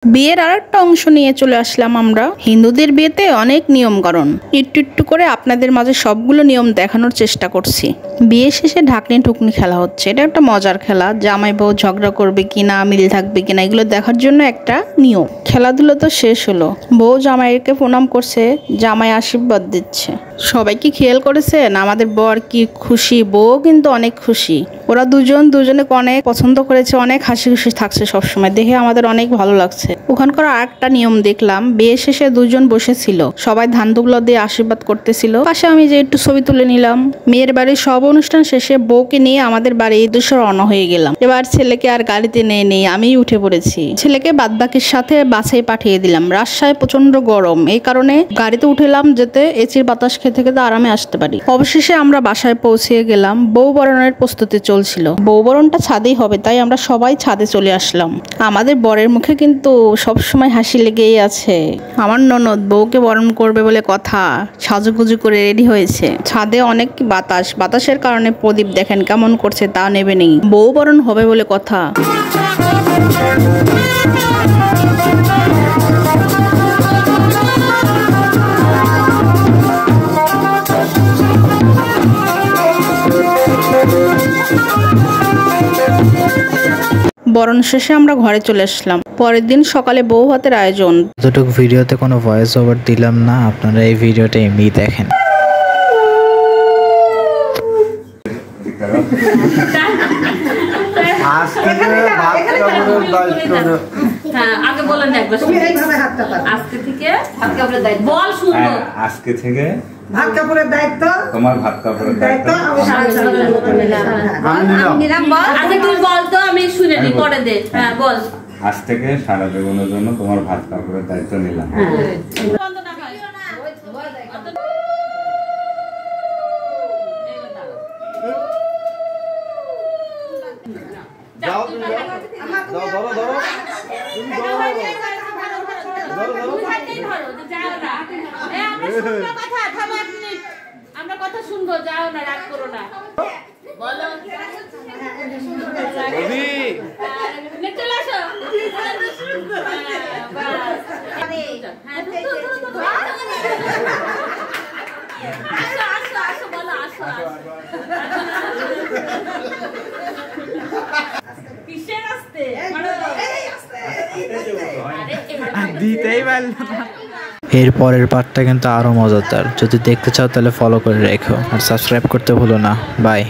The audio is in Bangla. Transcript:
বিয়ের আরেকটা অংশ নিয়ে চলে আসলাম আমরা। হিন্দুদের বিয়েতে অনেক নিয়ম কারণ একটু একটু করে আপনাদের মাঝে সবগুলো নিয়ম দেখানোর চেষ্টা করছি। বিয়ে শেষে ঢাকনি ঠুকনি খেলা হচ্ছে। এটা একটা মজার খেলা। জামাই বউ ঝগড়া করবে কিনা, মিল থাকবে কিনা, এগুলো দেখার জন্য একটা নিয়ম। খেলাধুলো তো শেষ হলো, বউ জামাইকে প্রণাম করছে, জামাই আশীর্বাদ দিচ্ছে। সবাই কি খেয়াল করেছেন আমাদের বর কি খুশি, বউ কিন্তু অনেক খুশি। ওরা দুজনকে অনেক পছন্দ করেছে, অনেক হাসি খুশি থাকছে সবসময়, দেখে আমাদের অনেক ভালো লাগছে। ওখানকার আরেকটা নিয়ম দেখলাম, বিয়ে শেষে দুজন বসেছিল, সবাই ধান দুবলা দিয়ে আশীর্বাদ করতেছিল। পাশে আমি যে একটু ছবি তুলে নিলাম। মেয়ের বাড়ির সব অনুষ্ঠান শেষে বউকে নিয়ে আমাদের বাড়ি উদ্দেশ্যে রওনা হয়ে গেলাম। এবার ছেলেকে আর গাড়িতে নেই আমিই উঠে পড়েছি। ছেলেকে বাদবাকির সাথে বাসায় পাঠিয়ে দিলাম। রাজশাহী প্রচন্ড গরম, এই কারণে গাড়িতে উঠেলাম যাতে এসির বাতাস খেতে খেতে আরামে আসতে পারি। অবশেষে আমরা বাসায় পৌঁছে গেলাম। বউ বরণের প্রস্তুতি চলছিল। বউ বরণটা ছাদেই হবে, তাই আমরা সবাই ছাদে চলে আসলাম। আমাদের বরের মুখে কিন্তু সবসময় হাসি লেগেই আছে। আমার ননদ বউকে বরণ করবে বলে কথা, সাজুগুজু করে রেডি হয়েছে। ছাদে অনেক বাতাসের কারণে প্রদীপ দেখেন কেমন করছে, তা নেবে নেই। বউ বরণ হবে বলে কথা। বরণ শেষে আমরা ঘরে চলে আসলাম। পরের দিন সকালে বউ ভাতের আয়োজন। যতটুকু ভিডিওতে কোনো ভয়েস ওভার দিলাম না, আপনারা এই ভিডিওটা এমনি দেখেন। আজকে থেকে ভাত কাপড়ের দায়িত্ব তোমার, ভাত কাপড়ের দায়িত্ব তুই বল তো, আমি শুনে নি পরে দে। হ্যাঁ বল। আজ থেকে সারা জীবনের জন্য তোমার ভাত কাপড়ের দায়িত্ব নিলাম। আমরা কথা শুনবো, যাও না, রাগ করো না। বলো চলে আসো। আসো বলো, আসো কিসের আসতে দিতেই পারল না। এর পরের পার্টটা কিন্তু আরো মজাদার। যদি দেখতে চাও তাহলে ফলো করে রেখো আর সাবস্ক্রাইব করতে ভুলো না। বাই।